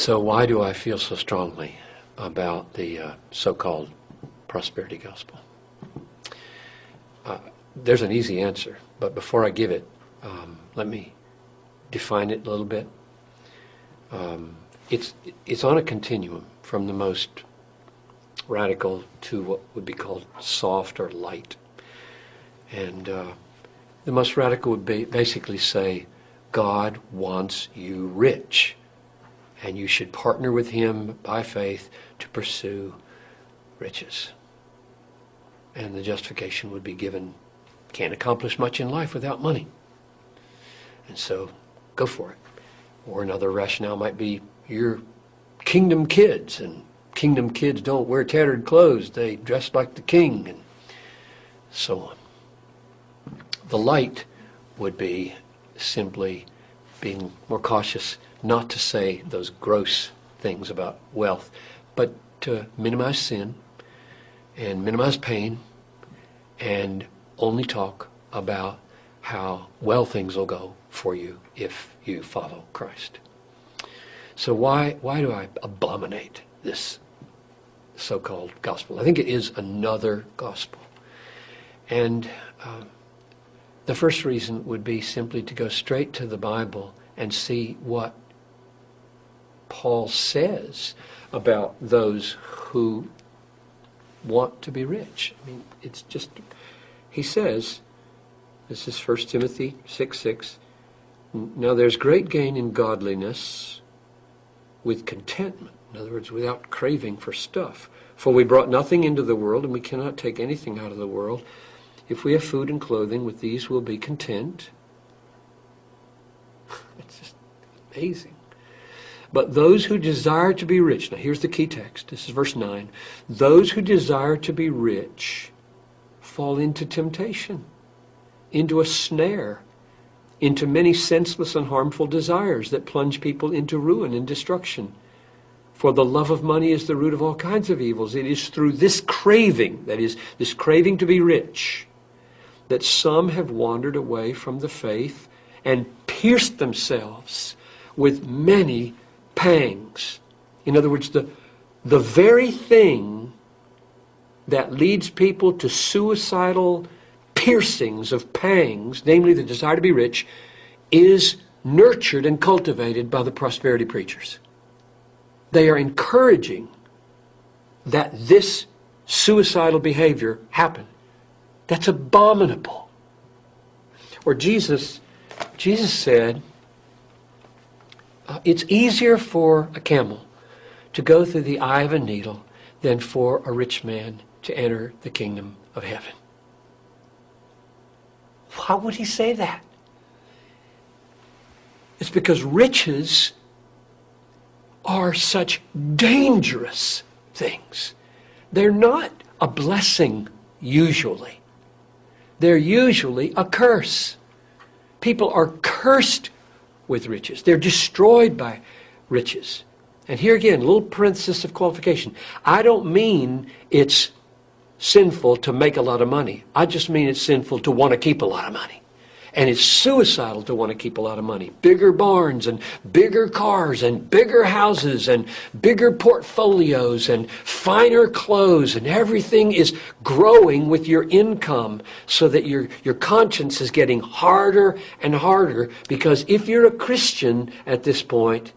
So why do I feel so strongly about the so-called prosperity gospel? There's an easy answer, but before I give it, let me define it a little bit. It's on a continuum from the most radical to what would be called soft or light. And the most radical would be basically say, God wants you rich, and you should partner with him by faith to pursue riches. And the justification would be given, can't accomplish much in life without money. And so, go for it. Or another rationale might be, you're kingdom kids, and kingdom kids don't wear tattered clothes. They dress like the king, and so on. The light would be simply being more cautious not to say those gross things about wealth, but to minimize sin and minimize pain and only talk about how well things will go for you if you follow Christ. So why do I abominate this so-called gospel? I think it is another gospel. And the first reason would be simply to go straight to the Bible and see what Paul says about those who want to be rich. I mean, it's just, he says, this is 1 Timothy 6:6, now there's great gain in godliness with contentment. In other words, without craving for stuff. For we brought nothing into the world, and we cannot take anything out of the world. If we have food and clothing, with these we'll be content. It's just amazing. But those who desire to be rich, now here's the key text, this is verse 9. Those who desire to be rich fall into temptation, into a snare, into many senseless and harmful desires that plunge people into ruin and destruction. For the love of money is the root of all kinds of evils. It is through this craving, that is, this craving to be rich, that some have wandered away from the faith and pierced themselves with many pangs. In other words, the very thing that leads people to suicidal piercings of pangs, namely the desire to be rich, is nurtured and cultivated by the prosperity preachers. They are encouraging that this suicidal behavior happen. That's abominable. Or Jesus said, it's easier for a camel to go through the eye of a needle than for a rich man to enter the kingdom of heaven. Why would he say that? It's because riches are such dangerous things. They're not a blessing usually. They're usually a curse. People are cursed with riches. They're destroyed by riches. And here again, a little parenthesis of qualification. I don't mean it's sinful to make a lot of money. I just mean it's sinful to want to keep a lot of money. And it's suicidal to want to keep a lot of money. Bigger barns and bigger cars and bigger houses and bigger portfolios and finer clothes, and everything is growing with your income so that your conscience is getting harder and harder, because if you're a Christian at this point,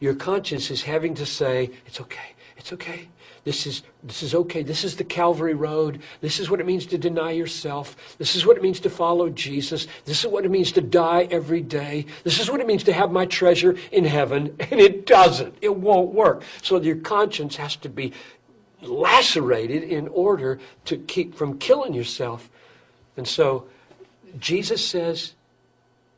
your conscience is having to say, it's okay, it's okay. This is okay. This is the Calvary Road. This is what it means to deny yourself. This is what it means to follow Jesus. This is what it means to die every day. This is what it means to have my treasure in heaven. And it doesn't. It won't work. So your conscience has to be lacerated in order to keep from killing yourself. And so Jesus says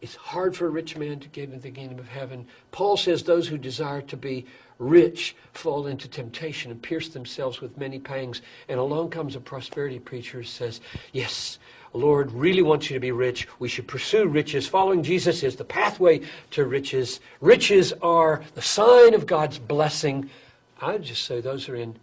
it's hard for a rich man to get into the kingdom of heaven. Paul says those who desire to be rich fall into temptation and pierce themselves with many pangs. And along comes a prosperity preacher who says, yes, the Lord really wants you to be rich. We should pursue riches. Following Jesus is the pathway to riches. Riches are the sign of God's blessing. I would just say those are in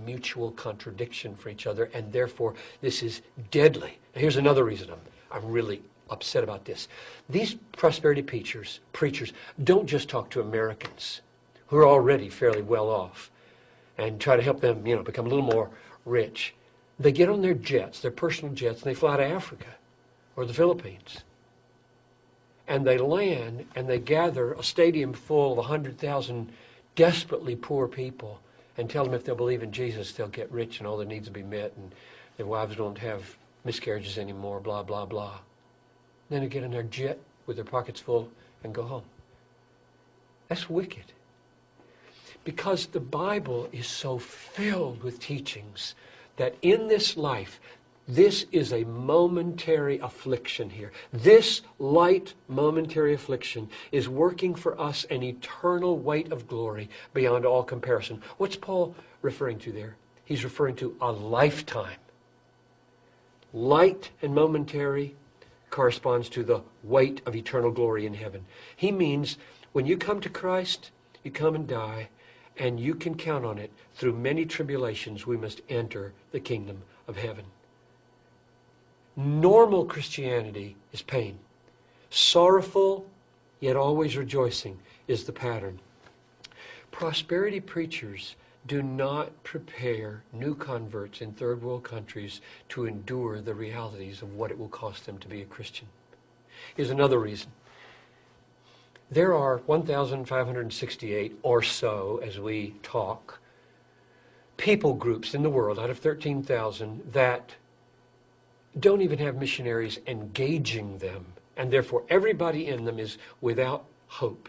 mutual contradiction for each other, and therefore this is deadly. Now, here's another reason I'm really upset about this. These prosperity preachers don't just talk to Americans who are already fairly well off and try to help them, become a little more rich. They get on their jets, their personal jets, and they fly to Africa or the Philippines. And they land and they gather a stadium full of 100,000 desperately poor people and tell them if they'll believe in Jesus, they'll get rich and all their needs will be met and their wives don't have miscarriages anymore, blah, blah, blah. Then they get in their jet with their pockets full and go home. That's wicked. Because the Bible is so filled with teachings that in this life, this is a momentary affliction here. This light momentary affliction is working for us an eternal weight of glory beyond all comparison. What's Paul referring to there? He's referring to a lifetime. Light and momentary corresponds to the weight of eternal glory in heaven. He means when you come to Christ, you come and die, and you can count on it. Through many tribulations, we must enter the kingdom of heaven. Normal Christianity is pain. Sorrowful, yet always rejoicing, is the pattern. Prosperity preachers do not prepare new converts in third world countries to endure the realities of what it will cost them to be a Christian. Here's another reason. There are 1,568 or so, as we talk, people groups in the world out of 13,000 that don't even have missionaries engaging them, and therefore everybody in them is without hope.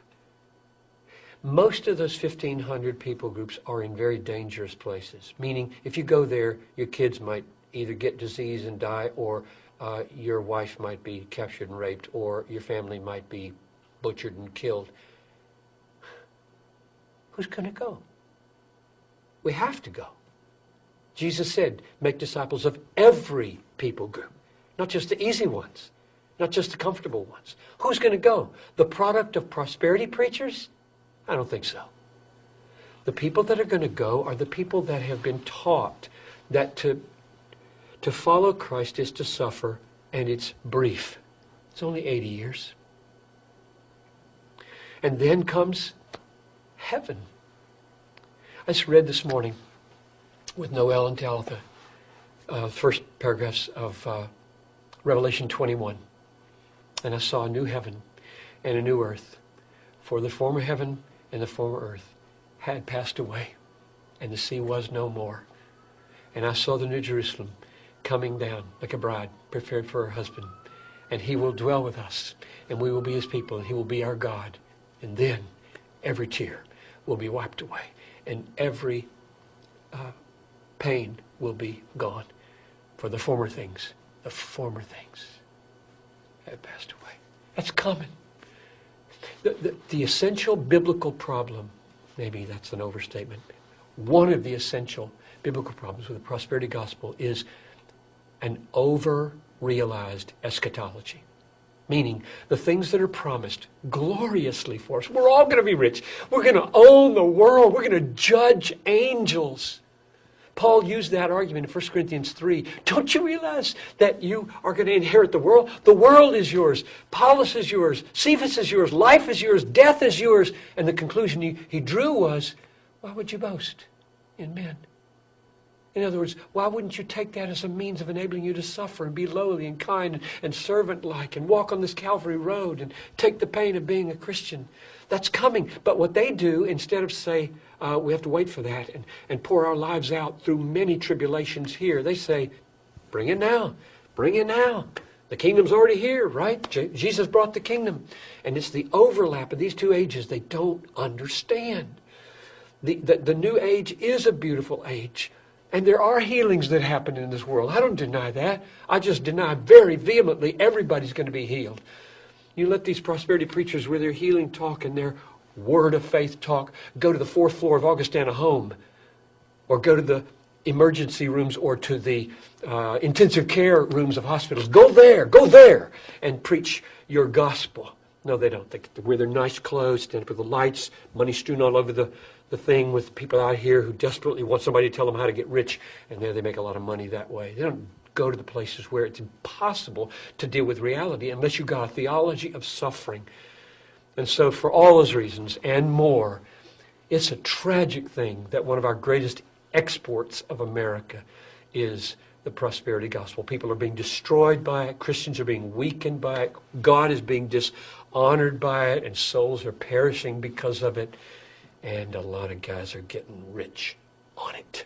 Most of those 1,500 people groups are in very dangerous places, meaning if you go there, your kids might either get disease and die, or your wife might be captured and raped, or your family might be butchered and killed. Who's going to go? We have to go. Jesus said, make disciples of every people group, not just the easy ones, not just the comfortable ones. Who's going to go? The product of prosperity preachers? I don't think so. The people that are going to go are the people that have been taught that to follow Christ is to suffer, and it's brief. It's only 80 years. And then comes heaven. I just read this morning with Noel and Talitha, first paragraphs of Revelation 21. And I saw a new heaven and a new earth. For the former heaven and the former earth had passed away, and the sea was no more. And I saw the new Jerusalem coming down like a bride prepared for her husband. And he will dwell with us, and we will be his people, and he will be our God. And then every tear will be wiped away, and every pain will be gone. For the former things have passed away. That's coming. The essential biblical problem, maybe that's an overstatement, one of the essential biblical problems with the prosperity gospel is an over-realized eschatology. Meaning, the things that are promised gloriously for us. We're all going to be rich. We're going to own the world. We're going to judge angels. Paul used that argument in 1 Corinthians 3. Don't you realize that you are going to inherit the world? The world is yours. Paulus is yours. Cephas is yours. Life is yours. Death is yours. And the conclusion he drew was, why would you boast in men? In other words, why wouldn't you take that as a means of enabling you to suffer and be lowly and kind and servant-like and walk on this Calvary road and take the pain of being a Christian? That's coming. But what they do, instead of say, we have to wait for that and pour our lives out through many tribulations here, they say, bring it now. Bring it now. The kingdom's already here, right? Jesus brought the kingdom. And it's the overlap of these two ages they don't understand. The new age is a beautiful age. And there are healings that happen in this world. I don't deny that. I just deny very vehemently everybody's going to be healed. You let these prosperity preachers with their healing talk and their word of faith talk go to the 4th floor of Augustana Home, or go to the emergency rooms or to the intensive care rooms of hospitals. Go there and preach your gospel. No, they don't. They wear their nice clothes, stand up with the lights, money strewn all over the thing, with people out here who desperately want somebody to tell them how to get rich, and there they make a lot of money that way. They don't go to the places where it's impossible to deal with reality unless you've got a theology of suffering. And so for all those reasons and more, It's a tragic thing that one of our greatest exports of America is the prosperity gospel. People are being destroyed by it. Christians are being weakened by it. God is being dishonored by it, and souls are perishing because of it. And a lot of guys are getting rich on it.